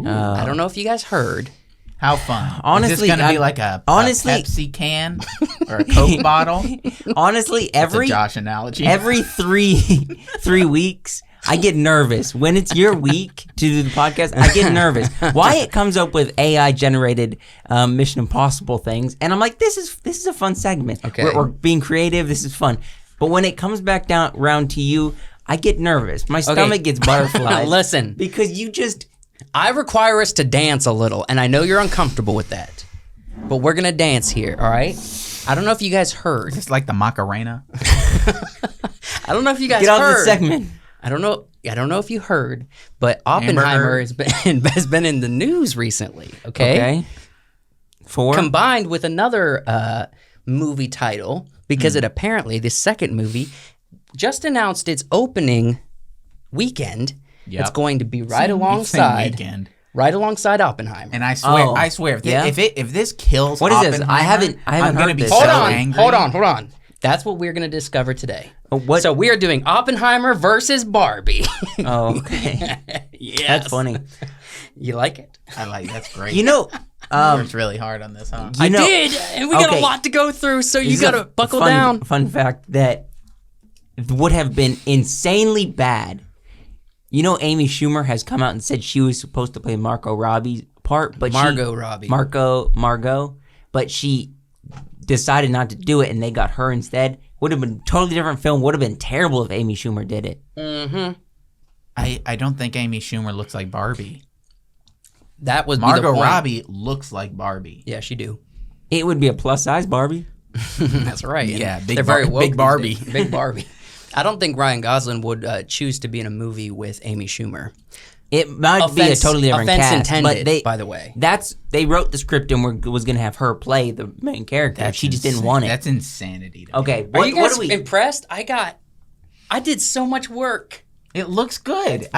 I don't know if you guys heard. How fun. Honestly, is this going to be like a Pepsi can or a Coke bottle? Honestly, That's a Josh analogy. Every 3 weeks, I get nervous. When it's your week to do the podcast, I get nervous. Wyatt comes up with AI-generated Mission Impossible things, and I'm like, this is a fun segment. Okay. We're being creative. This is fun. But when it comes back down around to you, I get nervous. My stomach gets butterflies. Listen. Because you just... I require us to dance a little, and I know you're uncomfortable with that. But we're going to dance here, all right? I don't know if you guys heard. Is this like the Macarena? I don't know if you guys Get heard. off the segment. I don't know if you heard, but Oppenheimer has been in the news recently, okay? For? Combined with another movie title, because it apparently, the second movie, just announced its opening weekend. Yep. It's going to be right alongside Oppenheimer. And I swear, if this kills what is Oppenheimer, this? I haven't I'm heard gonna be this. so angry. Hold on. That's what we're going to discover today. What? So we are doing Oppenheimer versus Barbie. Oh, okay. Yes. That's funny. You like it? I like that's great. You know, worked really hard on this, huh? I did, and we got a lot to go through, so you got to buckle down. Fun fact that would have been insanely bad. You know, Amy Schumer has come out and said she was supposed to play Margot Robbie's part, but Margot, but she decided not to do it, and they got her instead. Would have been a totally different film. Would have been terrible if Amy Schumer did it. Mm-hmm. I don't think Amy Schumer looks like Barbie. That was Margot Robbie looks like Barbie. Yeah, she do. It would be a plus size Barbie. That's right. Yeah, they're very woke big Barbie. Big Barbie. I don't think Ryan Gosling would choose to be in a movie with Amy Schumer. It might be a totally different cast, intended, but by the way. They wrote the script and was going to have her play the main character. She just didn't want it. That's insanity. Okay, are you guys impressed? I did so much work. It looks good.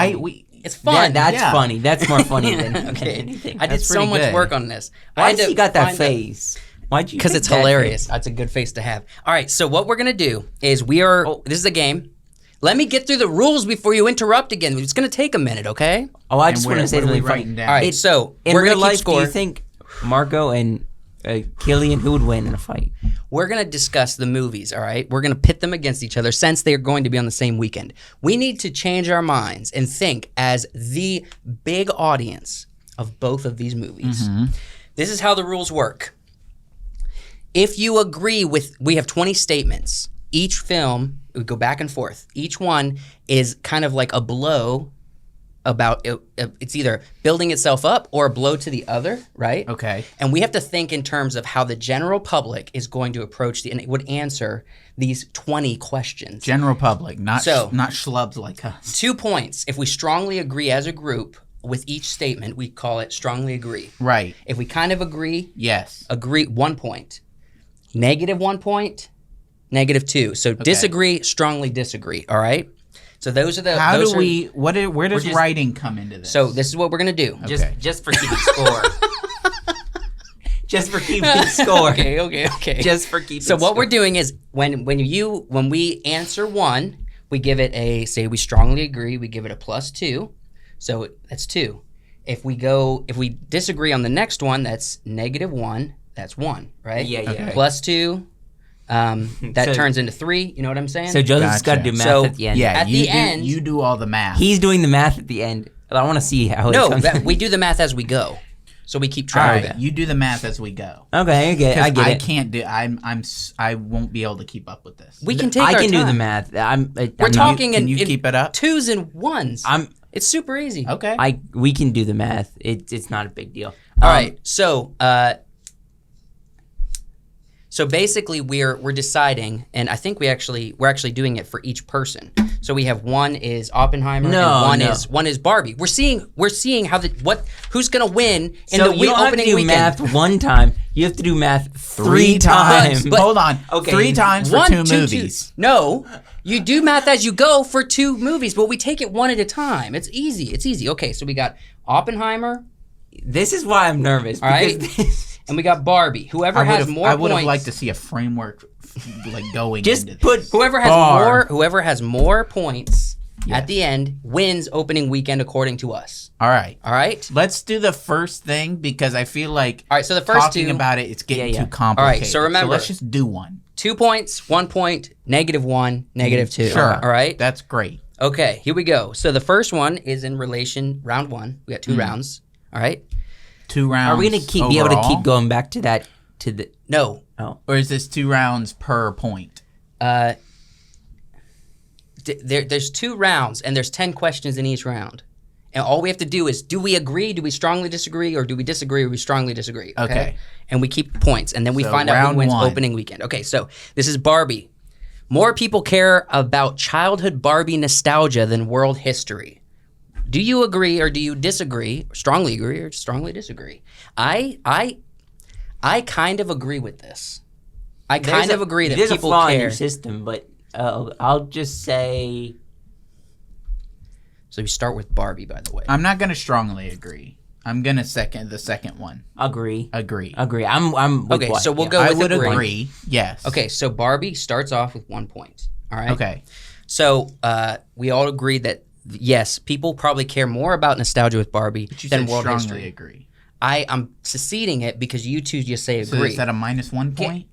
It's fun. Yeah, that's funny. That's more funny than anything. I did so much work on this. Why did you got that face? Why'd you? Because it's hilarious. That's a good face to have. All right, so what we're gonna do is this is a game. Let me get through the rules before you interrupt again. It's gonna take a minute, okay? Oh, I just want to say something. Writing down. All right, so in we're real gonna life, keep score. do you think Margot and Killian, who would win in a fight? We're going to discuss the movies, all right? We're going to pit them against each other since they're going to be on the same weekend. We need to change our minds and think as the big audience of both of these movies. Mm-hmm. This is how the rules work. If you agree we have 20 statements. Each film, we go back and forth. Each one is kind of like a blow about it's either building itself up or a blow to the other, right? Okay. And we have to think in terms of how the general public is going to approach and it would answer these 20 questions. General public, not schlubs like us. 2 points. If we strongly agree as a group with each statement, we call it strongly agree. Right. If we kind of agree, yes. Agree, 1 point. -1 point, -2. So disagree, strongly disagree, all right? So those are the. Where does writing come into this? So this is what we're gonna do. Okay. Just for keeping score. Just for keeping score. Okay. Just for keeping. So what we're doing is when we answer one, we give it say we strongly agree, we give it a +2, so that's 2. If we disagree on the next one, that's -1, that's 1, right? Yeah. Okay. +2. That turns into 3. You know what I'm saying? So Joseph's got to do math at the end. Yeah, at the end, you do all the math. He's doing the math at the end. I want to see how it comes. No, we do the math as we go, so we keep track of it. You do the math as we go. Okay, I get it. I can't do. I won't be able to keep up with this. We can take. I can do the math. We're talking Can you keep it up? 2s and 1s. It's super easy. Okay. We can do the math. It's not a big deal. All right. So basically, we're deciding, and I think we're actually doing it for each person. So we have one is Oppenheimer, and one is Barbie. We're seeing how who's gonna win in the opening weekend. So you don't have to do math one time. You have to do math 3 times. But hold on. Okay. 3 times for 2 movies. No, you do math as you go for 2 movies, but we take it one at a time. It's easy. Okay, so we got Oppenheimer. This is why I'm nervous. All right. And we got Barbie. Whoever has more points. I would have liked to see a framework going. Just into put this. Whoever has more points at the end wins opening weekend according to us. All right. All right. Let's do the first thing because I feel like all right. So the first talking about it's getting too complicated. All right. So remember, let's just do one. 2 points, 1 point, -1, -2. Sure. All right. That's great. Okay. Here we go. So the first one is in relation round 1. We got 2 rounds. All right. 2 rounds. Are we gonna be able to keep going back to that? No. Oh. Or is this 2 rounds per point? There's 2 rounds and there's 10 questions in each round. And all we have to do is, do we agree, do we strongly disagree, or do we disagree or we strongly disagree? Okay. And we keep points, and then we find out who wins opening weekend. Okay, so this is Barbie. More people care about childhood Barbie nostalgia than world history. Do you agree or do you disagree, or strongly agree or strongly disagree? I kind of agree with this. I kind of agree that there's people a flaw care. in your system, but I'll just say. So we start with Barbie, by the way. I'm not going to strongly agree. I'm going to second the second one. Agree. I'm with okay. So we'll go with I would agree. Yes. Okay. So Barbie starts off with 1 point. All right. Okay. So we all agree that yes, people probably care more about nostalgia with Barbie than world history. Agree. I'm seceding it because you two just say agree. So is that a -1 point?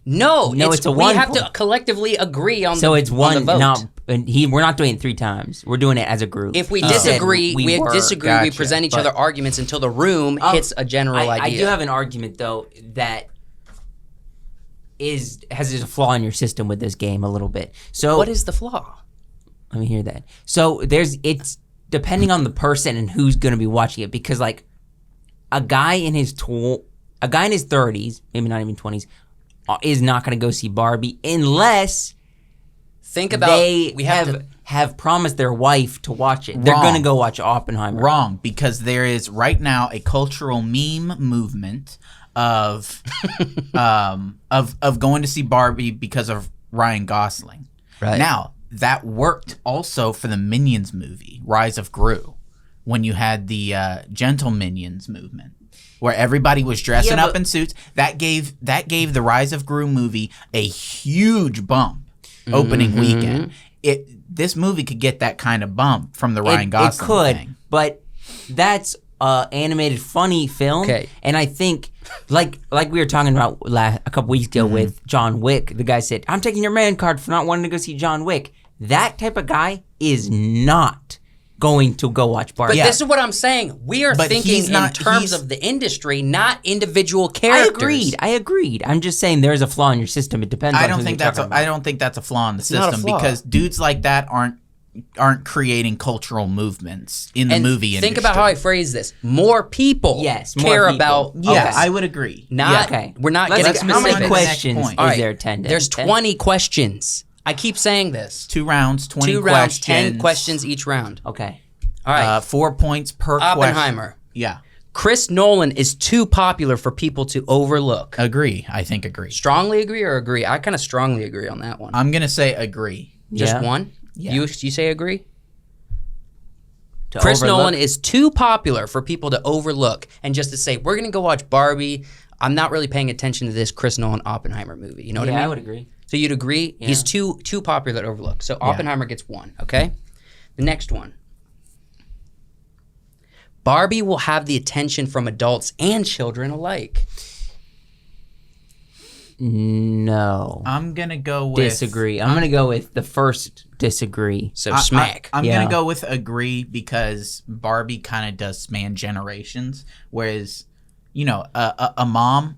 No, it's a 1 We have point. to collectively agree on So the it's one. on the vote. Not, we're not doing it 3 times. We're doing it as a group. If we disagree, we Gotcha. present each other arguments until the room hits a general idea. I do have an argument though that has a flaw in your system with this game a little bit. So what is the flaw? Let me hear that. So it's depending on the person and who's going to be watching it, because like a guy in his 30s, maybe not even 20s, is not going to go see Barbie unless they have promised their wife to watch it. They're going to go watch Oppenheimer. Wrong, because there is right now a cultural meme movement of going to see Barbie because of Ryan Gosling. Right. Now, that worked also for the Minions movie, Rise of Gru, when you had the Gentle Minions movement, where everybody was dressing up in suits. That gave the Rise of Gru movie a huge bump opening weekend. This movie could get that kind of bump from the Ryan Gosling thing. But that's animated funny film. Okay. And I think like we were talking about a couple weeks ago with John Wick, the guy said, "I'm taking your man card for not wanting to go see John Wick." That type of guy is not going to go watch Barbie. But this is what I'm saying. We are thinking in terms of the industry, not individual characters. I agreed. I'm just saying there's a flaw in your system. It depends on who you're talking about. I don't think that's a flaw in the not a system, flaw. because dudes like that aren't creating cultural movements in the movie industry. Think about how I phrase this. More people care about. Yes, I would agree. We're not getting specific. How many questions Next point. is there? 10. There's 20 questions. I keep saying this. 2 rounds, 20 2 questions. rounds, 10 questions each round. Okay. All right. 4 points per Oppenheimer. question. Yeah. Chris Nolan is too popular for people to overlook. Agree. I think agree. Strongly agree or agree? I kind of strongly agree on that one. I'm going to say agree. Just one? Yeah. You say agree? Chris Nolan is too popular for people to overlook, and just to say, we're going to go watch Barbie. I'm not really paying attention to this Chris Nolan Oppenheimer movie. You know what I mean? Yeah, I would agree. So you'd agree? Yeah. He's too popular to overlook. So Oppenheimer gets 1, okay? The next one. Barbie will have the attention from adults and children alike. No. I'm going to go with... Disagree. I'm going to go with the first disagree. So smack. I'm going to go with agree, because Barbie kind of does span generations, whereas, you know, a mom,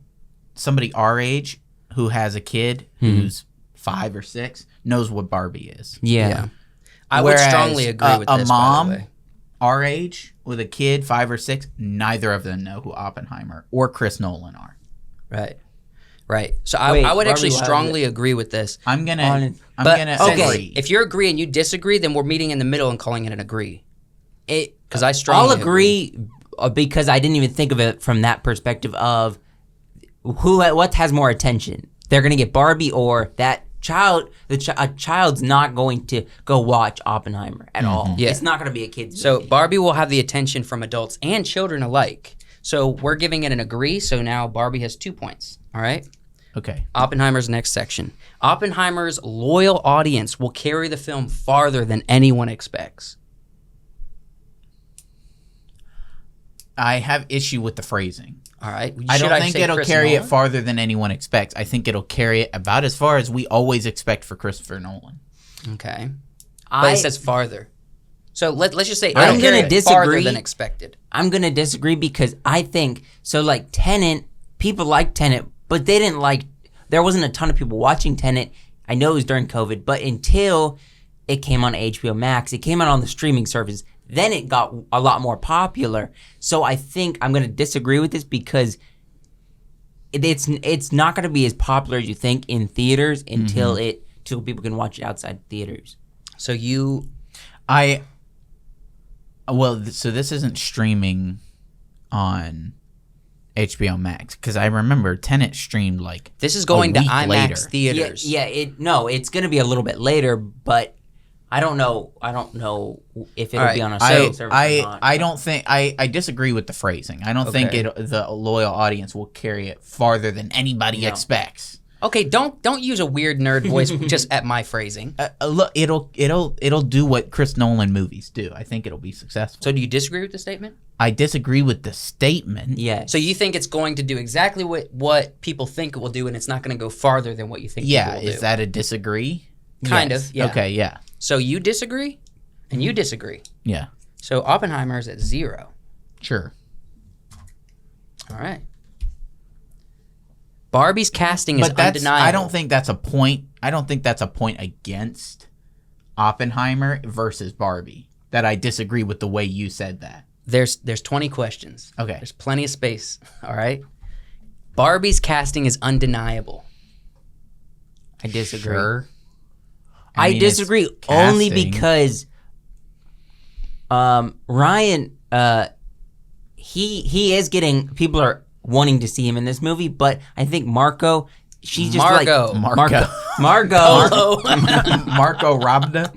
somebody our age who has a kid who's 5 or 6 knows what Barbie is. Yeah. I would strongly agree with this, a mom by the way. our age with a kid 5 or 6, neither of them know who Oppenheimer or Chris Nolan are. Right. So I would actually strongly agree with this. I'm gonna agree. If you're agreeing and you disagree, then we're meeting in the middle and calling it an agree. Because I strongly I'll agree because I didn't even think of it from that perspective of what has more attention. They're gonna get Barbie or that child. A child's not going to go watch Oppenheimer at all. Yeah. It's not gonna be a kid's So movie. Barbie will have the attention from adults and children alike. So we're giving it an agree. So now Barbie has 2 points. All right. Okay. Oppenheimer's next section. Oppenheimer's loyal audience will carry the film farther than anyone expects. I have issue with the phrasing. All right. I don't think it'll carry it farther than anyone expects. I think it'll carry it about as far as we always expect for Christopher Nolan. Okay. But it says farther. So let's just say I'm going to disagree. Farther than expected. I'm going to disagree because I think, so like Tenet, people like Tenet, but they didn't like, there wasn't a ton of people watching Tenet. I know it was during COVID, but until it came on HBO Max, it came out on the streaming service, then it got a lot more popular. So I think I'm going to disagree with this because it's not going to be as popular as you think in theaters until people can watch it outside theaters. So so this isn't streaming on HBO Max because I remember Tenet streamed like this is going to IMAX later. theaters. It's going to be a little bit later, but I don't know if it'll be on a streaming service or not. I don't think I disagree with the phrasing. I don't think the loyal audience will carry it farther than anybody expects. Okay, don't use a weird nerd voice just at my phrasing. Look, it'll do what Chris Nolan movies do. I think it'll be successful. So do you disagree with the statement? I disagree with the statement. Yeah. So you think it's going to do exactly what people think it will do, and it's not going to go farther than what you think people will do? Yeah, is that a disagree? Kind of, yeah. Okay, yeah. So you disagree, and you disagree. Yeah. So Oppenheimer is at 0. Sure. All right. Barbie's casting is undeniable. I don't think that's a point. I don't think that's a point against Oppenheimer versus Barbie. That I disagree with the way you said that. There's 20 questions. Okay. There's plenty of space. All right. Barbie's casting is undeniable. I disagree. Sure. I disagree only because Ryan he is getting, people are wanting to see him in this movie, but I think Margot Margot Robda.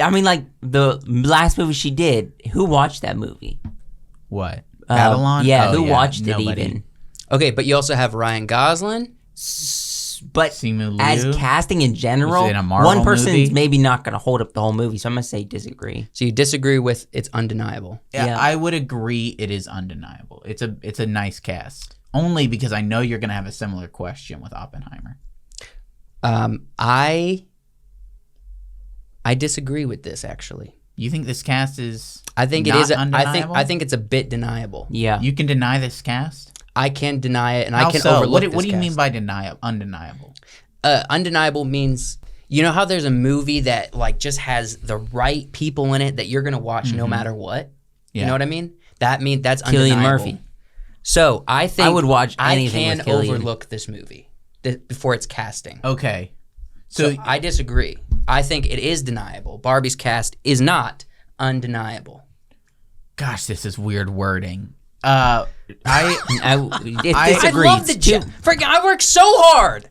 I mean, like the last movie she did, who watched that movie? What? Babylon? Yeah, who watched it even? Okay, but you also have Ryan Gosling. But Simu as Liu? casting in general, in a Marvel one person's movie? maybe not going to hold up the whole movie, so I'm going to say disagree. So you disagree with it's undeniable. Yeah, I would agree it is undeniable. It's a nice cast. Only because I know you're going to have a similar question with Oppenheimer. I disagree with this actually. You think this cast is I think not it is undeniable? I think it's a bit deniable. Yeah. You can deny this cast? I can deny it and How I can so? overlook this What do you mean cast. by undeniable? Undeniable means, you know how there's a movie that like just has the right people in it that you're going to watch no matter what? Yeah. You know what I mean? That's Cillian undeniable. Murphy. So I think I would watch anything I with can Cillian. overlook this movie before it's casting. Okay. So I disagree. I think it is deniable. Barbie's cast is not undeniable. Gosh, this is weird wording. I disagree. I love the freaking. I work so hard.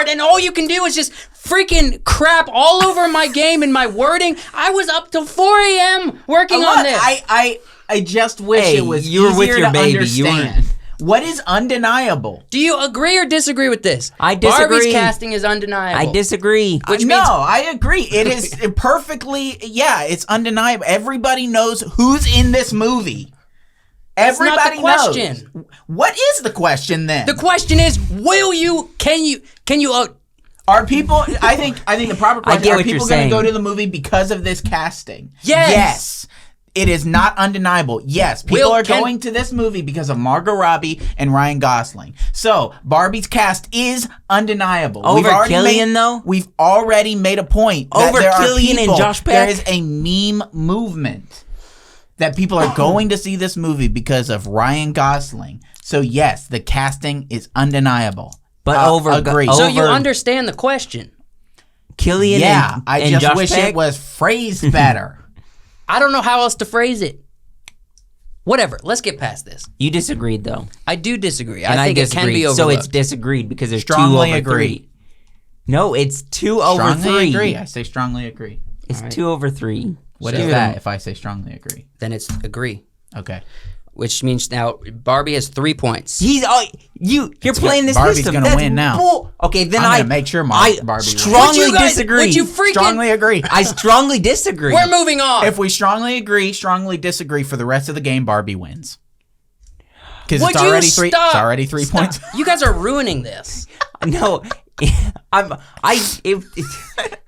And all you can do is just freaking crap all over my game and my wording. I was up till 4 a.m. working on this. I just wish it was you were with easier your to baby. understand. What is undeniable? Do you agree or disagree with this? I disagree. Barbie's casting is undeniable. I disagree. I agree. It is perfectly. Yeah, it's undeniable. Everybody knows who's in this movie. Everybody not the question. knows. What is the question then? The question is, can you Are people? I think the proper question. I get Are what you're people going to saying. go to the movie because of this casting? Yes. Yes. It is not undeniable. Yes, people are going to this movie because of Margot Robbie and Ryan Gosling. So Barbie's cast is undeniable. Over Cillian, though? We've already made a point that Over there are Cillian and people, Josh Peck? there is a meme movement that people are going to see this movie because of Ryan Gosling. So yes, the casting is undeniable. But agree. So you understand the question. Cillian Yeah, and I just Josh wish Peck? it was phrased better. I don't know how else to phrase it. Whatever. Let's get past this. You disagreed, though. I do disagree. And I think it disagreed. can be overlooked. So it's disagreed because there's Strongly 2 over agree. 3. No, it's 2 over 3. Strongly agree. I say strongly agree. It's 2 over 3. What is that if I say strongly agree? Then it's agree. Okay. which means now Barbie has 3 points. You're playing this Barbie's system. gonna That's win now. Okay, then I'm gonna make sure Barbie wins. strongly disagree. Would you freaking Strongly agree. I strongly disagree. We're moving on. If we strongly agree, strongly disagree for the rest of the game, Barbie wins. Because Would it's you already stop? It's already 3 points. You guys are ruining this. No,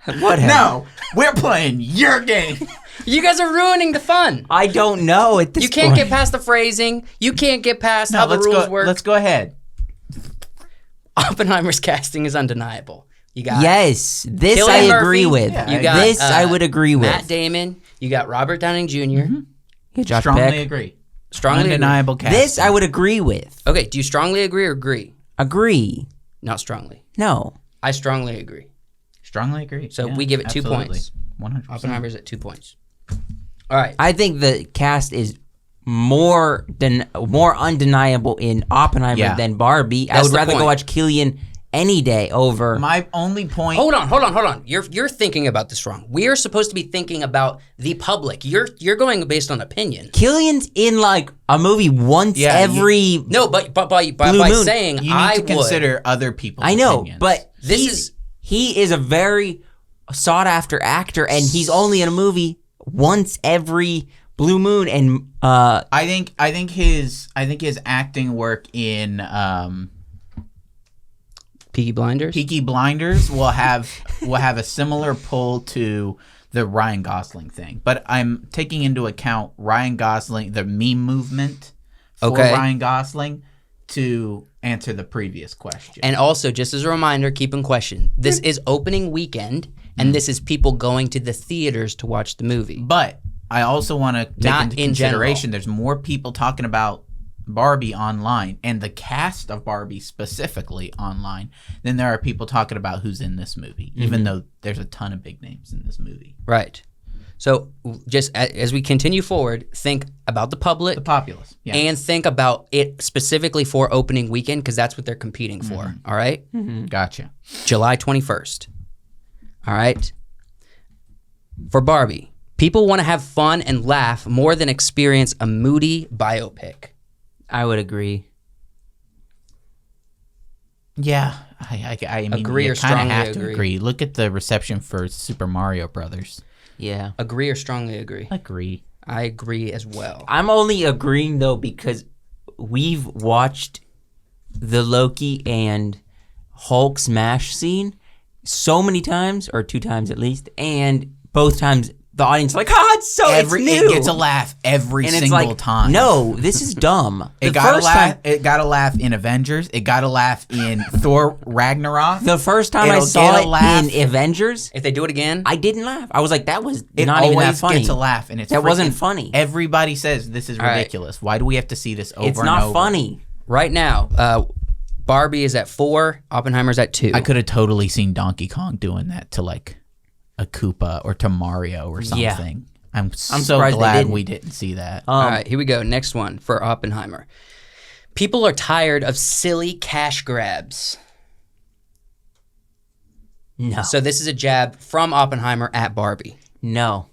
whatever. No, we're playing your game. You guys are ruining the fun. I don't know at this You can't point. get past the phrasing. You can't get past how the rules work. Let's go ahead. Oppenheimer's casting is undeniable. You got Yes, this Cillian I agree Murphy. with. Yeah, You got this I would agree with. Matt Damon. You got Robert Downing junior Josh Strongly Peck. agree. Strongly Undeniable casting. This I would agree with. Okay, do you strongly agree or agree? Agree. Not strongly. No. I strongly agree. Strongly agree. So Yeah, we give it 2 absolutely. points. 100%. Oppenheimer's at 2 points. All right. I think the cast is more undeniable in Oppenheimer than Barbie. I That's would the rather point. go watch Cillian any day over. My only point. Hold on. You're thinking about this wrong. We are supposed to be thinking about the public. You're going based on opinion. Cillian's in like a movie once every. No, but by Moon. saying You need I to would consider other people's I know, opinions. but This he is a very sought after actor, and he's only in a movie once every blue moon. And I think his acting work in Peaky Blinders. Peaky Blinders will have a similar pull to the Ryan Gosling thing. But I'm taking into account Ryan Gosling, the meme movement for Ryan Gosling, to answer the previous question. And also, just as a reminder, keep in question, this is opening weekend, and this is people going to the theaters to watch the movie. But I also want to take Not into in consideration general. there's more people talking about Barbie online and the cast of Barbie specifically online than there are people talking about who's in this movie, even though there's a ton of big names in this movie. Right. So just as we continue forward, think about the public, The populace. Yeah. and think about it specifically for opening weekend because that's what they're competing for. All right? Gotcha. July 21st. All right? For Barbie, people want to have fun and laugh more than experience a moody biopic. I would agree. Yeah. I mean, Agree you or kind of strongly have to agree? agree. Look at the reception for Super Mario Brothers. Yeah. Agree or strongly agree? Agree. I agree as well. I'm only agreeing though because we've watched the Loki and Hulk smash scene so many times, or 2 times at least, and both times the audience is like, it's new. It gets a laugh every and single it's like, time. no, this is dumb. It The got a first laugh. time- It got a laugh in Avengers. It got a laugh in Thor Ragnarok. The first time I It'll saw get a it laugh. in Avengers, If they do it again, I didn't laugh. I was like, that was It not even that always funny. gets a laugh, and it's That wasn't freaking- funny. Everybody says this is right. ridiculous. Why do we have to see this over It's and not over? funny. right now, Barbie is at 4, Oppenheimer's at 2. I could have totally seen Donkey Kong doing that to like a Koopa or to Mario or something. Yeah. I'm so surprised they glad didn't. we didn't see that. All right, here we go. Next one for Oppenheimer. People are tired of silly cash grabs. No. So this is a jab from Oppenheimer at Barbie. No.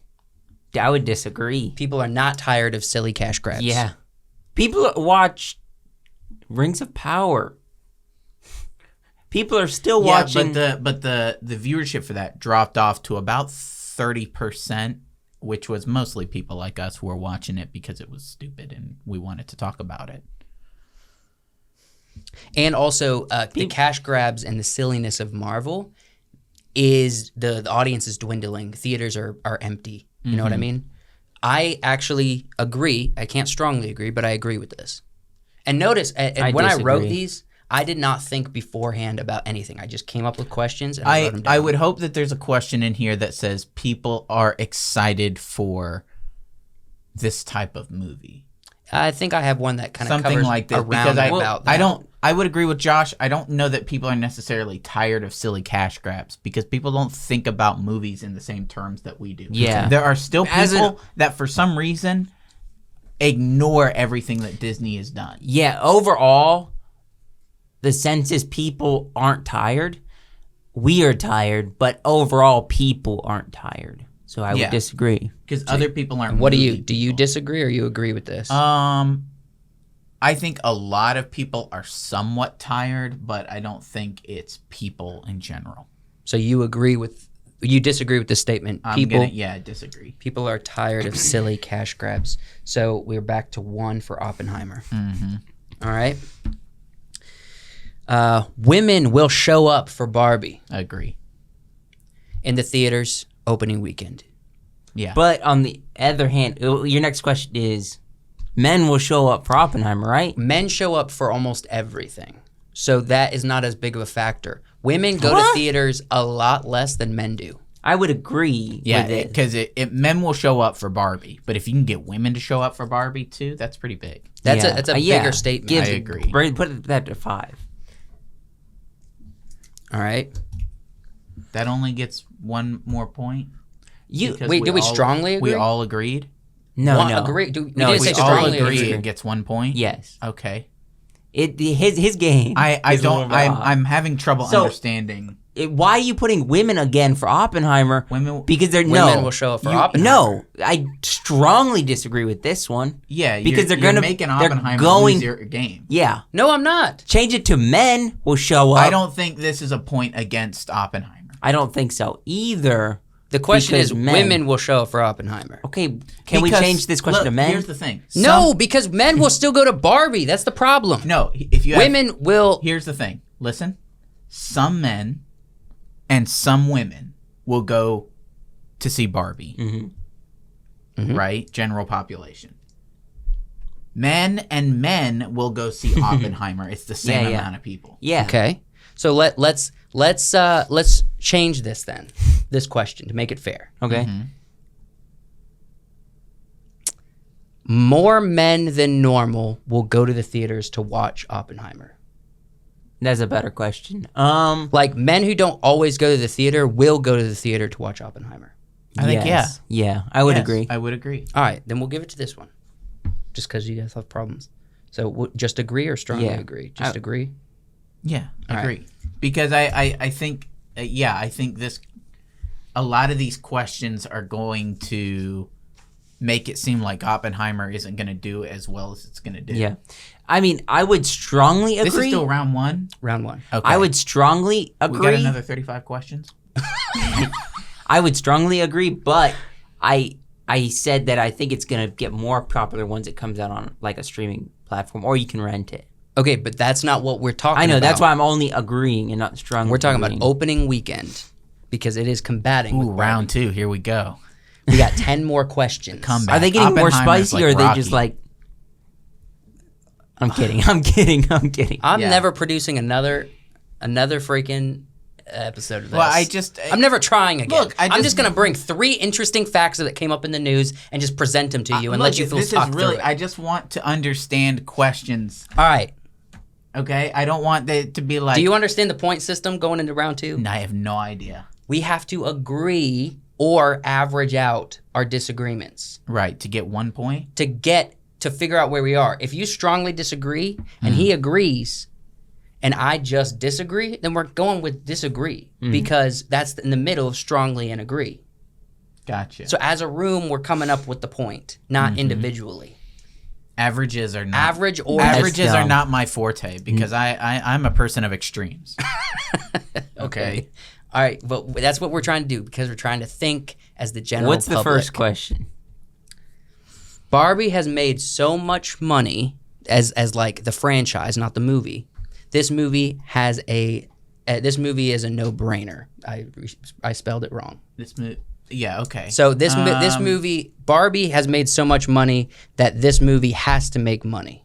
I would disagree. People are not tired of silly cash grabs. Yeah. People watch Rings of Power. People are still watching. but the viewership for that dropped off to about 30%, which was mostly people like us who were watching it because it was stupid and we wanted to talk about it. And also, the cash grabs and the silliness of Marvel is the audience is dwindling. Theaters are empty. You know what I mean? I actually agree. I can't strongly agree, but I agree with this. And notice, when I wrote disagree. these, I did not think beforehand about anything. I just came up with questions and I wrote them down. I would hope that there's a question in here that says people are excited for this type of movie. I think I have one that kind of Something covers like this, around because and about that. I would agree with Josh. I don't know that people are necessarily tired of silly cash grabs because people don't think about movies in the same terms that we do. Yeah. There are still As people that for some reason ignore everything that Disney has done. Yeah, overall, the sense is people aren't tired. We are tired, but overall, people aren't tired. So I would disagree. Because other people aren't. What do movie you people. disagree or you agree with this? I think a lot of people are somewhat tired, but I don't think it's people in general. So you disagree with this statement? I disagree. People are tired of silly cash grabs. So we're back to 1 for Oppenheimer. Mm-hmm. All right. Women will show up for Barbie. I agree. In the theaters opening weekend. Yeah. But on the other hand, your next question is, men will show up for Oppenheimer, right? Men show up for almost everything. So that is not as big of a factor. Women go to theaters a lot less than men do. I would agree. Yeah, because men will show up for Barbie, but if you can get women to show up for Barbie too, that's pretty big. That's a bigger statement. I agree. Put that to 5. All right. That only gets 1 more point. Did we strongly agree? We all agreed? No. Agree. We all agree and gets 1 point? Yes. Okay. His game. I'm having trouble understanding. Why are you putting women again for Oppenheimer? Because women will show up for Oppenheimer. No, I strongly disagree with this one. Yeah, because you're making Oppenheimer lose your game. Yeah. No, I'm not. Change it to men will show up. I don't think this is a point against Oppenheimer. I don't think so either. The question is, women will show up for Oppenheimer. Okay, we change this question to men? Here's the thing. No, because men will still go to Barbie. That's the problem. No, if you women will. Here's the thing. Listen, some men and some women will go to see Barbie. Mm-hmm. Right? General population. Men and men will go see Oppenheimer. It's the same amount of people. Yeah. Okay. So let's change this question to make it fair. Okay. Mm-hmm. More men than normal will go to the theaters to watch Oppenheimer. That's a better question. Like men who don't always go to the theater will go to the theater to watch Oppenheimer. I think Yeah, I would agree. I would agree. All right, then we'll give it to this one. Just because you guys have problems. So just agree or strongly agree? Just agree? Yeah, All agree. Right. Because I think, I think a lot of these questions are going to make it seem like Oppenheimer isn't going to do as well as it's going to do. Yeah. I mean, I would strongly agree. This is still round 1? Round 1. Okay. I would strongly agree. We got another 35 questions? I would strongly agree, but I said that I think it's going to get more popular once it comes out on like a streaming platform, or you can rent it. Okay, but that's not what we're talking about. I know, that's why I'm only agreeing and not strongly We're talking agreeing. about opening weekend because it is combating. Ooh, round 2. Here we go. We got 10 more questions. Comeback. Are they getting more spicy or are they Rocky. just like... I'm kidding. I'm never producing another freaking episode of this. Well, I'm never trying again. Look, I'm just going to bring 3 interesting facts that came up in the news and just present them to you and let you feel talk through it. I just want to understand questions. All right. Okay? I don't want it to be like... Do you understand the point system going into round 2? No, I have no idea. We have to agree or average out our disagreements. Right, to get 1 point? To figure out where we are. If you strongly disagree and he agrees and I just disagree, then we're going with disagree because that's in the middle of strongly and agree. Gotcha. So as a room, we're coming up with the point, not individually. Averages are not... Averages are not my forte because I'm a person of extremes. Okay. All right, but that's what we're trying to do because we're trying to think as the general What's public. the first question? Barbie has made so much money as like the franchise, not the movie. This movie is a no-brainer. I spelled it wrong. Okay. So this movie, Barbie has made so much money that this movie has to make money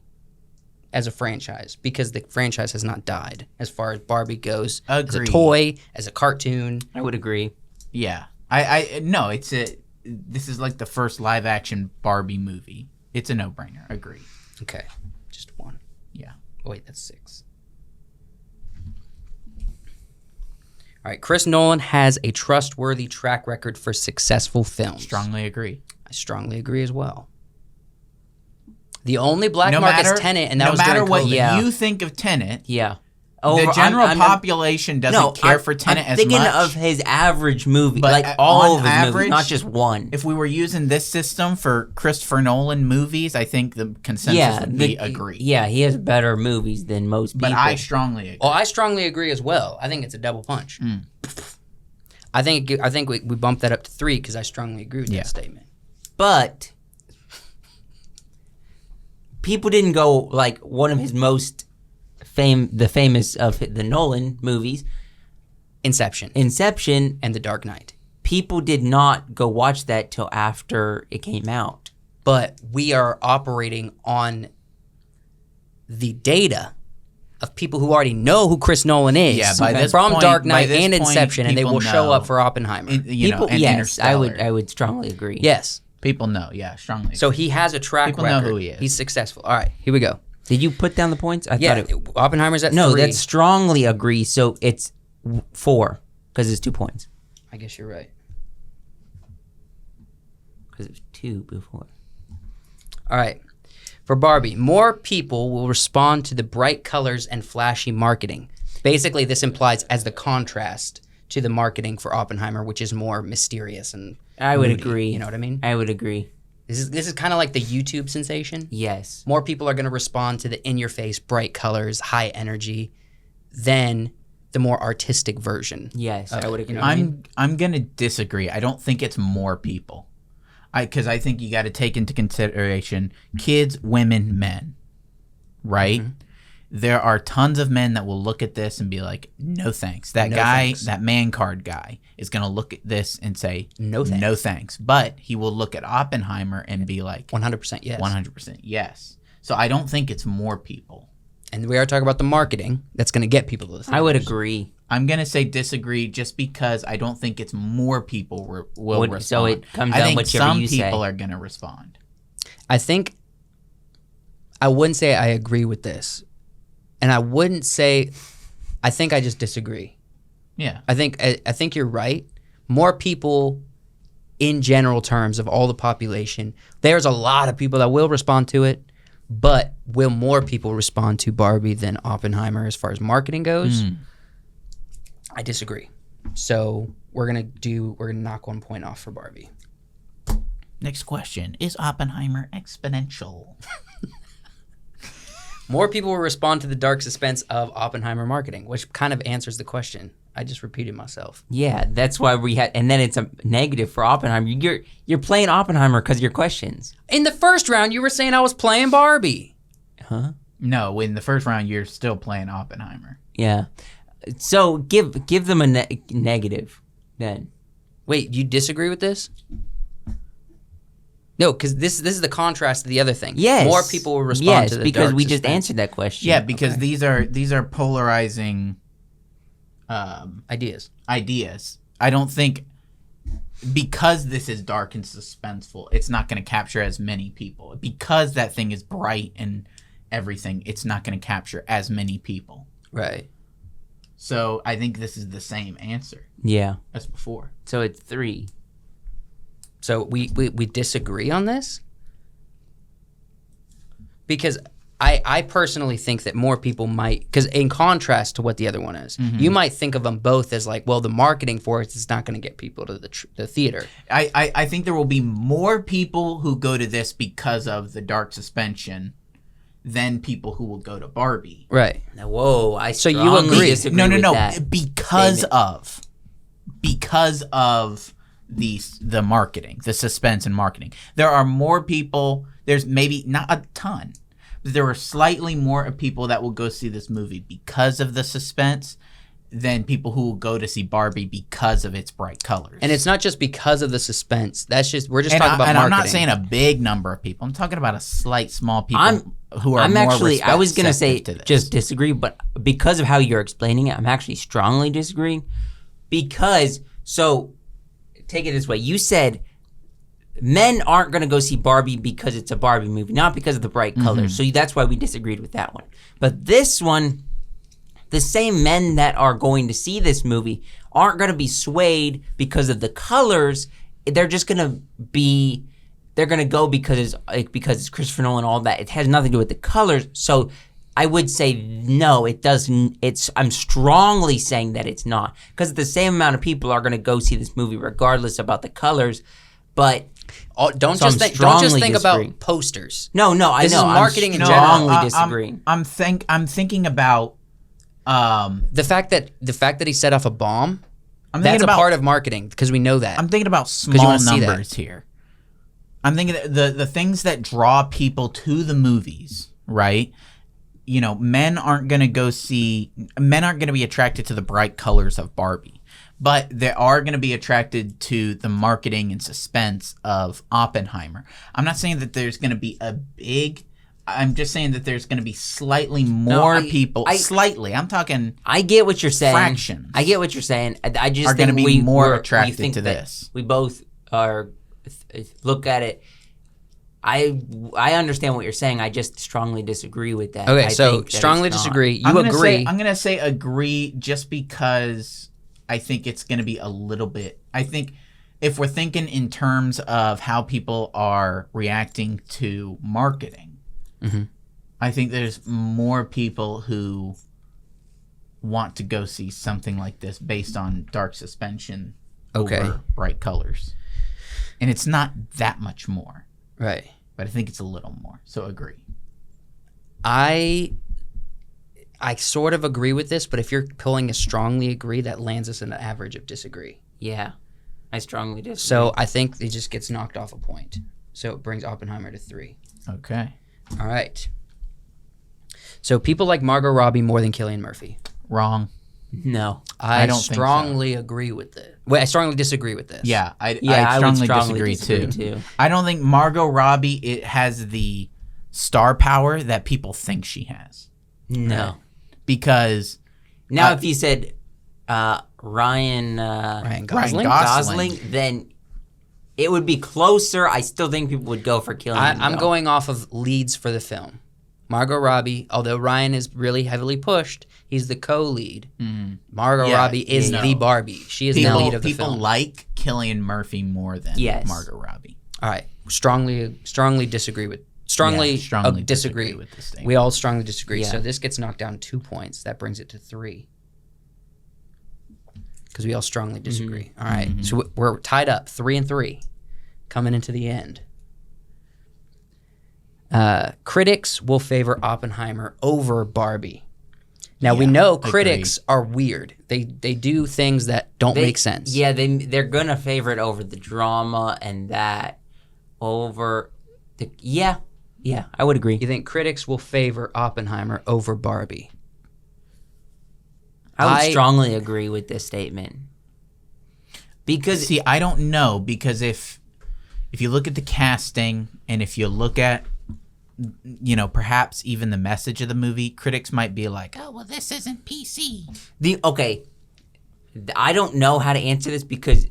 as a franchise because the franchise has not died as far as Barbie goes. As a toy, as a cartoon. I would agree. Yeah. This is like the first live-action Barbie movie. It's a no-brainer. Agree. Okay. Just 1. Yeah. Oh, wait, that's 6. All right. Chris Nolan has a trustworthy track record for successful films. Strongly agree. I strongly agree as well. The only black mark is Tenet, and that was during COVID. No matter what you think of Tenet, The general population doesn't care for Tenet as much. I'm thinking of his average movie, but like all of his average, movies, not just one. If we were using this system for Christopher Nolan movies, I think the consensus would be agree. Yeah, he has better movies than most people. But I strongly agree. Oh, I strongly agree as well. I think it's a double punch. I think we bumped that up to 3 because I strongly agree with that statement. But people didn't go like one of his most famous of the Nolan movies, Inception, and The Dark Knight. People did not go watch that till after it came out. But we are operating on the data of people who already know who Chris Nolan is. Yeah, by this from point, Dark Knight by this and point, Inception, and they will show know. up for Oppenheimer. Yes, I would strongly agree. Yes, people know. Yeah, strongly. So he has a track record. Know who he is. He's successful. All right, here we go. Did you put down the points? I thought Oppenheimer's at 3. No, that's strongly agree. So it's 4 because it's 2 points. I guess you're right. Because it was 2 before. All right. For Barbie, more people will respond to the bright colors and flashy marketing. Basically, this implies as the contrast to the marketing for Oppenheimer, which is more mysterious and I would moody, agree. You know what I mean? I would agree. This is kind of like the YouTube sensation. Yes. More people are going to respond to the in-your-face, bright colors, high energy than the more artistic version. Yes, I would agree. You know what I mean? I'm gonna disagree. I don't think it's more people. Because I think you got to take into consideration kids, women, men, right? Mm-hmm. There are tons of men that will look at this and be like, no thanks. That guy, that man card guy is going to look at this and say, no thanks. But he will look at Oppenheimer and be like, 100% yes. 100% yes. So I don't think it's more people. And we are talking about the marketing that's going to get people to the theaters. I would agree. I'm going to say disagree just because I don't think it's more people will respond. So it comes down whichever you say. Some people are going to respond. I wouldn't say I agree with this. And I wouldn't say, I think I just disagree. Yeah. I think you're right. More people in general terms of all the population, there's a lot of people that will respond to it, but will more people respond to Barbie than Oppenheimer as far as marketing goes? I disagree. So we're gonna knock 1 point off for Barbie. Next question. Is Oppenheimer exponential? More people will respond to the dark suspense of Oppenheimer marketing, which kind of answers the question. I just repeated myself. Yeah, that's why we had, and then it's a negative for Oppenheimer. You're playing Oppenheimer because of your questions. In the first round, you were saying I was playing Barbie. Huh? No, in the first round, you're still playing Oppenheimer. Yeah. So give them a negative then. Wait, you disagree with this? No, because this is the contrast to the other thing. Yes. More people will respond to the because dark we just suspense. answered that question. Yeah, because these are polarizing ideas. I don't think because this is dark and suspenseful, it's not going to capture as many people. Because that thing is bright and everything, it's not going to capture as many people. Right. So I think this is the same answer. Yeah. As before. So it's 3. So we disagree on this? Because I personally think that more people might, because in contrast to what the other one is, you might think of them both as like, well, the marketing for it is not going to get people to the theater. I think there will be more people who go to this because of the dark suspension than people who will go to Barbie. Right. Now, whoa, So you agree? Disagree with that because statement. of the marketing, the suspense and marketing. There are more people, there's maybe not a ton, but there are slightly more people that will go see this movie because of the suspense than people who will go to see Barbie because of its bright colors. And it's not just because of the suspense. We're just talking about marketing. I'm not saying a big number of people. I'm talking about a small people who are more I was going to say to this. just disagree, but because of how you're explaining it, I'm actually strongly disagreeing. Because, so, take it this way. You said men aren't going to go see Barbie because it's a Barbie movie, not because of the bright colors. So that's why we disagreed with that one. But this one, the same men that are going to see this movie aren't going to be swayed because of the colors. They're just going to be, they're going to go because it's Christopher Nolan and all that. It has nothing to do with the colors. So I would say no, it doesn't. I'm strongly saying that it's not, because the same amount of people are going to go see this movie regardless about the colors. But don't just think about posters. No, I this know. Is marketing in general. general. Strongly disagreeing. I'm thinking about the fact that he set off a bomb. That's a part of marketing, because we know that. I'm thinking about small numbers here. I'm thinking the things that draw people to the movies, right? You know, men aren't going to be attracted to the bright colors of Barbie, but they are going to be attracted to the marketing and suspense of Oppenheimer. I'm not saying that there's going to be I'm just saying that there's going to be slightly more people. Slightly. I'm talking. I get what you're saying. Fractions. I get what you're saying. I just are going to be more attracted to this. We both are. Look at it. I understand what you're saying. I just strongly disagree with that. Okay, so strongly disagree. You agree. I'm going to say agree just because I think it's going to be a little bit. I think if we're thinking in terms of how people are reacting to marketing, I think there's more people who want to go see something like this based on dark suspension over bright colors. And it's not that much more. Right. But I think it's a little more. So agree. I sort of agree with this, but if you're pulling a strongly agree, that lands us in an average of disagree. Yeah. I strongly disagree. So I think it just gets knocked off a point. So it brings Oppenheimer to 3. Okay. All right. So people like Margot Robbie more than Cillian Murphy. Wrong. No. I don't strongly agree with this. Wait, I strongly disagree with this. Yeah, I strongly disagree too. I don't think Margot Robbie has the star power that people think she has. No. Because now if you said Ryan Gosling, then it would be closer. I still think people would go for Cillian. I'm going off of leads for the film. Margot Robbie, although Ryan is really heavily pushed, he's the co-lead. Margot Robbie is the Barbie. She is the lead of the film. People like Cillian Murphy more than Margot Robbie. All right. Strongly disagree with disagree with this thing. We all strongly disagree. Yeah. So this gets knocked down 2 points. That brings it to 3. Because we all strongly disagree. All right. So we're tied up 3-3 coming into the end. Critics will favor Oppenheimer over Barbie. Now we know critics are weird. They do things that don't make sense. Yeah, they're gonna favor it over the drama and that over the yeah, I would agree. You think critics will favor Oppenheimer over Barbie? I would strongly agree with this statement. Because I don't know, because if you look at the casting and if you look at perhaps even the message of the movie, critics might be like, "Oh, well, this isn't PC." I don't know how to answer this because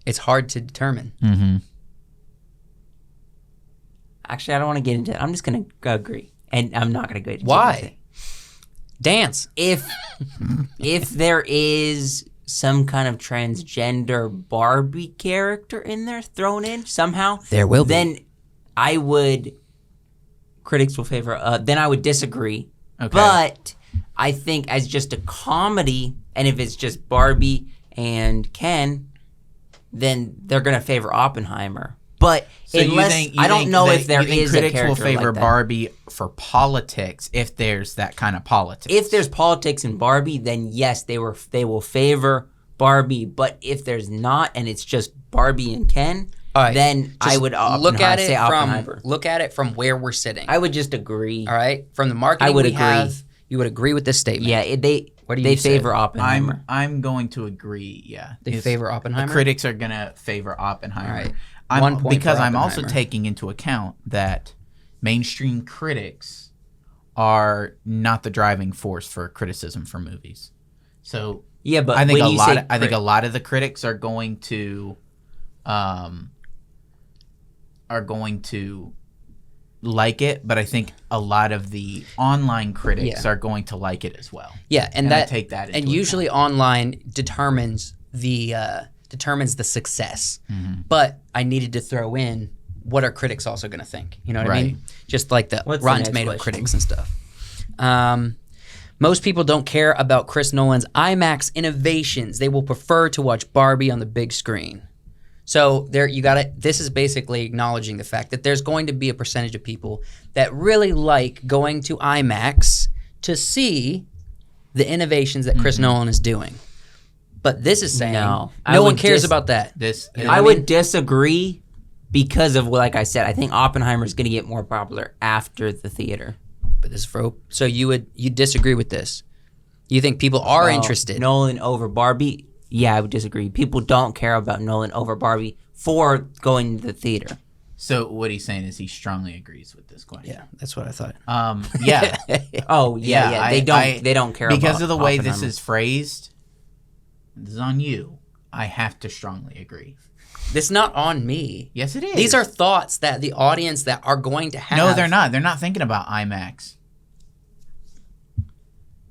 it's hard to determine. Actually, I don't want to get into it. I'm just going to agree, and I'm not going to go into it. Why? Dance. If there is some kind of transgender Barbie character in there thrown in somehow, there will be. Then I would. Critics will favor. Then I would disagree. Okay. But I think as just a comedy, and if it's just Barbie and Ken, then they're gonna favor Oppenheimer. But so I don't know if there is a character like that. Critics will favor Barbie for politics if there's that kind of politics. If there's politics in Barbie, then yes, they will favor Barbie. But if there's not, and it's just Barbie and Ken. All right, then I would look at it from where we're sitting. I would just agree. All right, from the marketing we have, you would agree with this statement. Yeah, they favor Oppenheimer. I'm going to agree. Yeah, they favor Oppenheimer. The critics are going to favor Oppenheimer. All right, 1 point because for I'm also taking into account that mainstream critics are not the driving force for criticism for movies. So yeah, but I think a lot of the critics are going to like it, but I think a lot of the online critics are going to like it as well. Yeah, and I take that into account. Usually online determines the success. But I needed to throw in what are critics also going to think? You know what I mean? Just like the Rotten Tomato critics and stuff. Most people don't care about Chris Nolan's IMAX innovations. They will prefer to watch Barbie on the big screen. So there, you got it. This is basically acknowledging the fact that there's going to be a percentage of people that really like going to IMAX to see the innovations that Chris Nolan is doing. But this is saying no one cares about that. I would disagree because of, like I said, I think Oppenheimer is going to get more popular after the theater. But this so you disagree with this? You think people are interested? Nolan over Barbie? Yeah, I would disagree. People don't care about Nolan over Barbie for going to the theater. So what he's saying is he strongly agrees with this question. Yeah, that's what I thought. Yeah. Yeah. They don't care because of the way this is phrased. This is on you. I have to strongly agree. This is not on me. Yes, it is. These are thoughts that the audience that are going to have. No, they're not. They're not thinking about IMAX.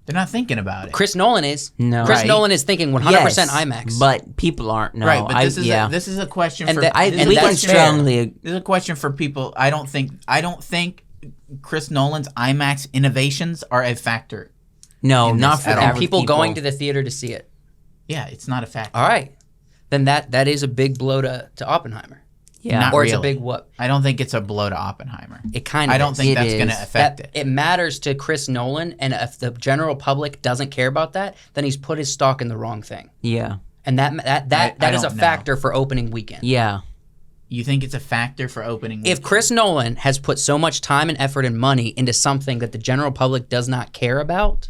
They're not thinking about it. Chris Nolan is. No. Chris Nolan is thinking 100% IMAX. But people aren't. No. Right, but this is a question for... This is a question for people. I don't think Chris Nolan's IMAX innovations are a factor. No, not for and people going to the theater to see it. Yeah, it's not a factor. All right. Then that is a big blow to Oppenheimer. Yeah. Not or really. It's a big what? I don't think it's a blow to Oppenheimer. It kind of I don't think that's going to affect it. It matters to Chris Nolan, and if the general public doesn't care about that, then he's put his stock in the wrong thing. Yeah. And that is a factor for opening weekend. Yeah. You think it's a factor for opening weekend? If Chris Nolan has put so much time and effort and money into something that the general public does not care about,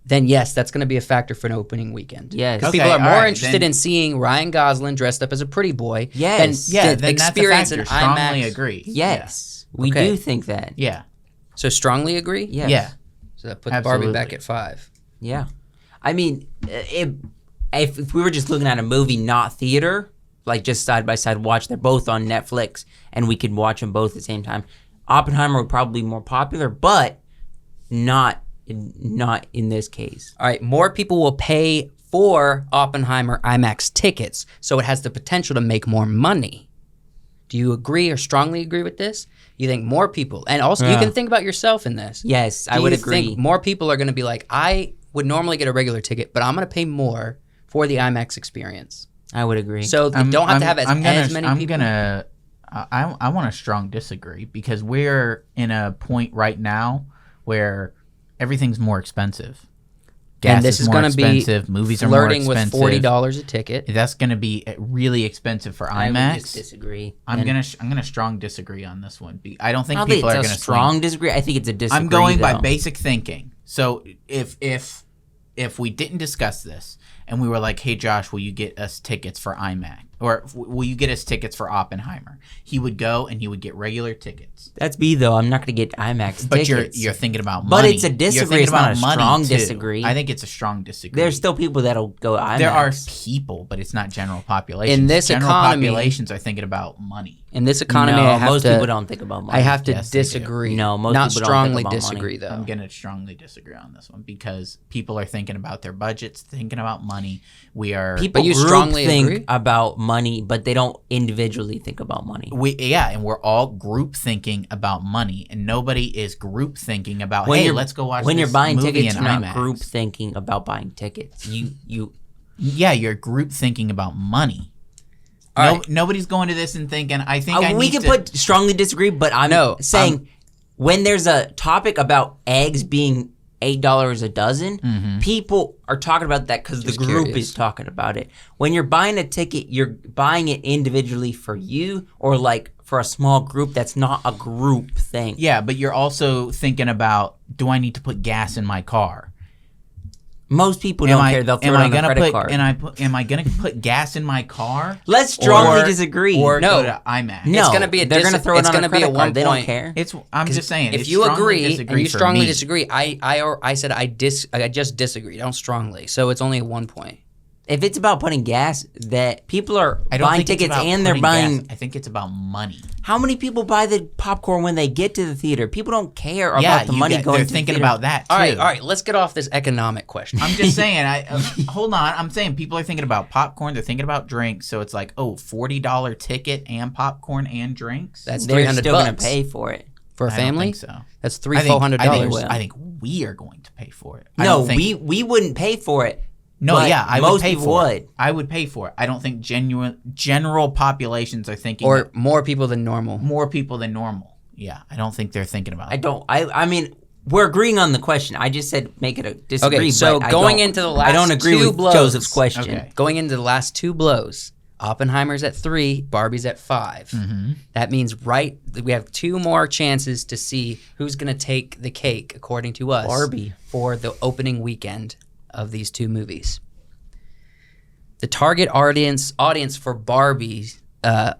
then yes, that's going to be a factor for an opening weekend. Yes. Because people are more interested in seeing Ryan Gosling dressed up as a pretty boy than experience an IMAX. Strongly agree. Yes. Yeah. We do think that. Yeah. So strongly agree? Yes. Yeah. So that puts Barbie back at 5. Yeah. I mean, if we were just looking at a movie, not theater, like just side by side watch, they're both on Netflix, and we could watch them both at the same time, Oppenheimer would probably be more popular, but not in this case. All right, more people will pay for Oppenheimer IMAX tickets, so it has the potential to make more money. Do you agree or strongly agree with this? You think more people, and also you can think about yourself in this. Yes, I would agree. Think more people are going to be like, I would normally get a regular ticket, but I'm going to pay more for the IMAX experience. I would agree. So you don't have to have as many people. I want to strong disagree because we're in a point right now where everything's more expensive. Gas is more expensive. Movies are more expensive. Flirting with $40 a ticket. That's going to be really expensive for IMAX. I would just disagree. I'm gonna strong disagree on this one. I don't think people are going to strong disagree. I think it's a disagree. I'm going by basic thinking. So if we didn't discuss this and we were like, hey Josh, will you get us tickets for IMAX? Or will you get us tickets for Oppenheimer? He would go and he would get regular tickets. That's me though. I'm not going to get IMAX tickets. But you're thinking about money. But it's a disagree. It's not a strong disagree. I think it's a strong disagree. There's still people that'll go IMAX. There are people, but it's not general population. In this general economy, populations are thinking about money. In this economy, most people don't think about money. I have to disagree. No, most not people strongly don't think about disagree money. though. I'm gonna strongly disagree on this one because people are thinking about their budgets, thinking about money. People strongly think about money, but they don't individually think about money. And we're all group thinking about money, and nobody is group thinking about let's go watch. When you're buying tickets, you're not IMAX. Group thinking about buying tickets. You're group thinking about money. Nobody's going to this and thinking, I think we can put strongly disagree, but I'm saying when there's a topic about eggs being $8 a dozen, people are talking about that because the group is talking about it. When you're buying a ticket, you're buying it individually for you or like for a small group. That's not a group thing. Yeah, but you're also thinking about, do I need to put gas in my car? Most people don't care. They'll throw it on a credit card. Am I going to put gas in my car? Let's strongly disagree. Or go to IMAX. No, it's going to be they're going to throw it on a credit card. They don't care. I'm just saying. If you agree and you strongly disagree, I said I just disagree. Don't strongly. So it's only 1 point. If it's about putting gas, that people are buying tickets and they're buying. Gas. I think it's about money. How many people buy the popcorn when they get to the theater? People don't care about the money going. They're thinking about that too. All right. Let's get off this economic question. I'm just saying. Hold on. I'm saying people are thinking about popcorn. They're thinking about drinks. So it's like, $40 ticket and popcorn and drinks. They're still going to pay for it. for a family? I don't think so. That's $300-$400. I think we are going to pay for it. No, we wouldn't pay for it. No, yeah, I most would pay people for would. it. I would pay for it. I don't think general populations are thinking or more people than normal. More people than normal. Yeah, I don't think they're thinking about it. I mean, we're agreeing on the question. I just said make it a disagree. Okay, so but going into the last I don't agree two with blows. Joseph's question. Okay. Going into the last two blows, Oppenheimer's at 3, Barbie's at 5. Mm-hmm. That means we have 2 more chances to see who's going to take the cake, according to us, Barbie, for the opening weekend of these 2 movies. The target audience for Barbie, are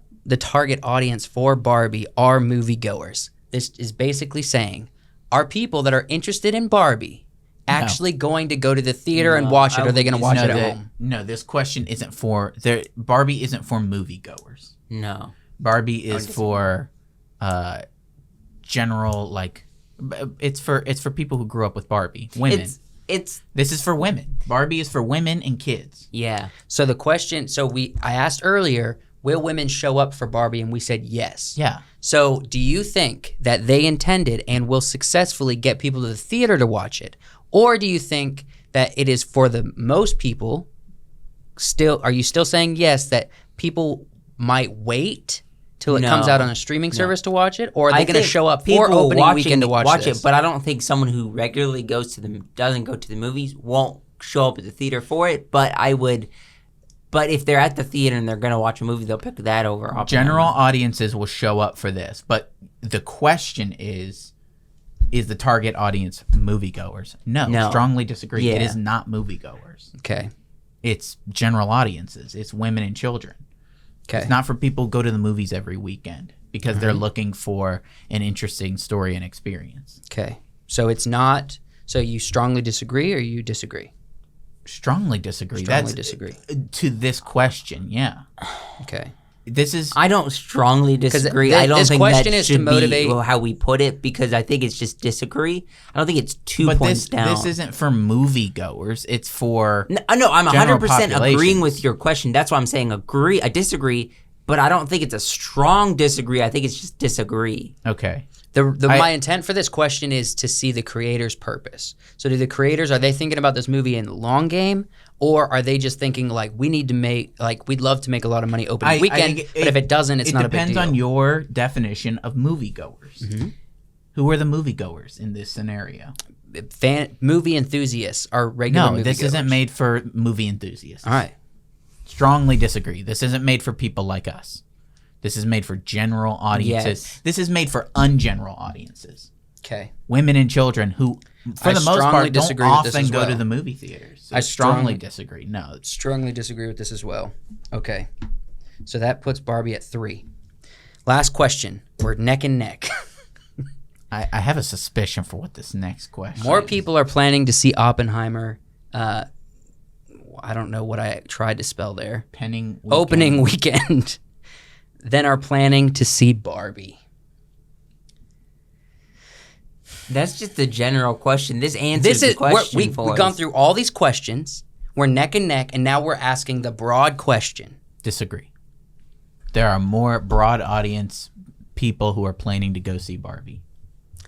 moviegoers. This is basically saying, are people that are interested in Barbie actually going to go to the theater and watch it, or are they going to watch it at home? No, this question isn't for Barbie isn't for moviegoers. No, Barbie is for general, like, it's for people who grew up with Barbie, women. This is for women. Barbie is for women and kids. Yeah. So the question, I asked earlier, will women show up for Barbie, and we said yes. Yeah. So do you think that they intended and will successfully get people to the theater to watch it? Or do you think that it is for the most people? Are you still saying yes, that people might wait till it comes out on a streaming service to watch it? Or are they going to show up for opening weekend to watch this? it? But I don't think someone who regularly doesn't go to the movies won't show up at the theater for it. But if they're at the theater and they're going to watch a movie, they'll pick that over Oppenheimer. General audiences will show up for this. But the question is the target audience moviegoers? No, strongly disagree. Yeah. It is not moviegoers. Okay. It's general audiences. It's women and children. Okay. It's not for people who go to the movies every weekend because they're looking for an interesting story and experience. Okay. So it's not. So you strongly disagree, or you disagree? Strongly disagree. Disagree. To this question, yeah. Okay. I don't strongly disagree. I don't think that should be how we put it, because I think it's just disagree. I don't think it's 2 points down. This isn't for moviegoers. It's for No, I'm 100% agreeing with your question. That's why I'm saying agree. I disagree, but I don't think it's a strong disagree. I think it's just disagree. Okay. My intent for this question is to see the creator's purpose. So do the creators, are they thinking about this movie in the long game, or are they just thinking like, we'd love to make a lot of money opening weekend, but if it doesn't, it's not a big deal? It depends on your definition of moviegoers. Mm-hmm. Who are the moviegoers in this scenario? Movie enthusiasts are regular moviegoers. No, this isn't made for movie enthusiasts. All right. Strongly disagree. This isn't made for people like us. This is made for general audiences. Yes. This is made for ungeneral audiences. Okay. Women and children who, for the most part, don't often go to the movie theaters. So I strongly disagree. No. Strongly disagree with this as well. Okay. So that puts Barbie at 3. Last question. We're neck and neck. I have a suspicion for what this next question More is. people are planning to see Oppenheimer. I don't know what I tried to spell there. Opening weekend. Then are planning to see Barbie. That's just the general question. This answers the question We've gone through all these questions. We're neck and neck, and now we're asking the broad question. Disagree. There are more broad audience people who are planning to go see Barbie.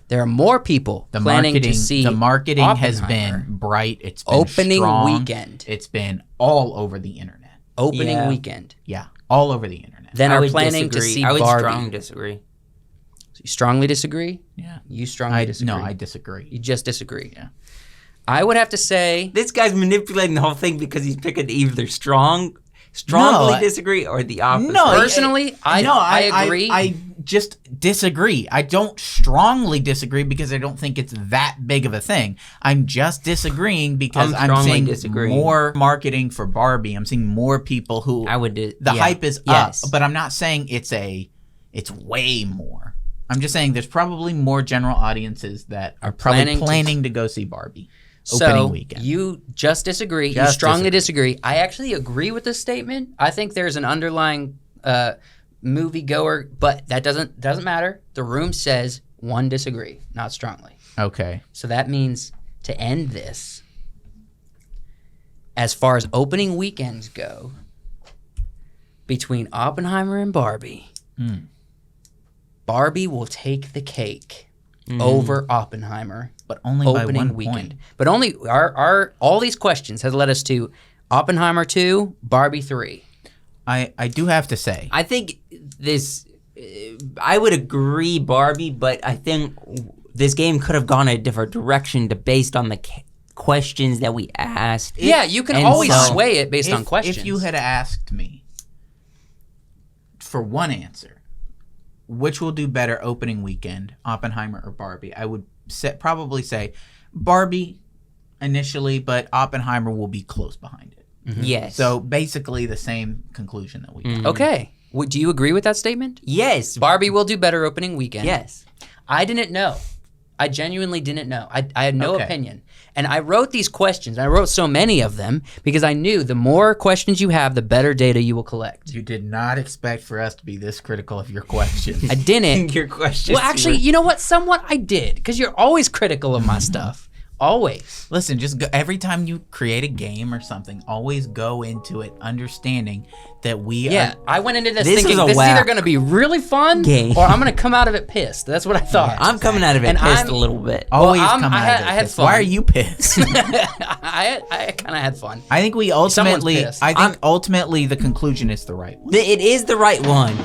There are more people planning to see The marketing has Oppenheimer. been bright. It's been opening strong. weekend. It's been all over the internet. Opening weekend. Yeah, all over the internet. Then are planning to see Barbie. I would strongly disagree. So you strongly disagree? Yeah. You strongly disagree? No, I disagree. You just disagree? Yeah. I would have to say... This guy's manipulating the whole thing because he's picking either strongly disagree or the opposite. No, personally, I agree. I just disagree. I don't strongly disagree because I don't think it's that big of a thing. I'm just disagreeing because I'm seeing more marketing for Barbie. I'm seeing more people who the hype is up, but I'm not saying it's way more. I'm just saying there's probably more general audiences that are probably planning to go see Barbie. Opening weekend. You just disagree. You strongly disagree. I actually agree with this statement. I think there's an underlying moviegoer, but that doesn't matter. The room says one disagree, not strongly. Okay. So that means to end this, as far as opening weekends go, between Oppenheimer and Barbie, Barbie will take the cake over Oppenheimer, but only opening by 1 weekend. point. But only our all these questions has led us to Oppenheimer 2, Barbie 3. I do have to say, I think this. I would agree, Barbie, but I think this game could have gone a different direction based on the questions that we asked. Yeah, you can always sway it based on questions. If you had asked me for one answer, which will do better opening weekend, Oppenheimer or Barbie, I would probably say Barbie initially, but Oppenheimer will be close behind it. Mm-hmm. Yes. So basically the same conclusion that we got. Okay. Do you agree with that statement? Yes. Barbie will do better opening weekend. Yes. I didn't know. I genuinely didn't know. I had no opinion. And I wrote these questions. I wrote so many of them because I knew the more questions you have, the better data you will collect. You did not expect for us to be this critical of your questions. I didn't. Your questions. Well, actually, you know what? Somewhat I did because you're always critical of my stuff. Always. Listen, just go, every time you create a game or something, always go into it understanding that I went into this This thinking is a this is whack either going to be really fun game. or I'm going to come out of it pissed. That's what I thought. I'm coming out of it And pissed I'm- a little bit. always Well, come I out had- of it I had pissed. fun. Why are you pissed? I kind of had fun. I think we Someone's ultimately, pissed. I think ultimately the conclusion is the right one. It is the right one.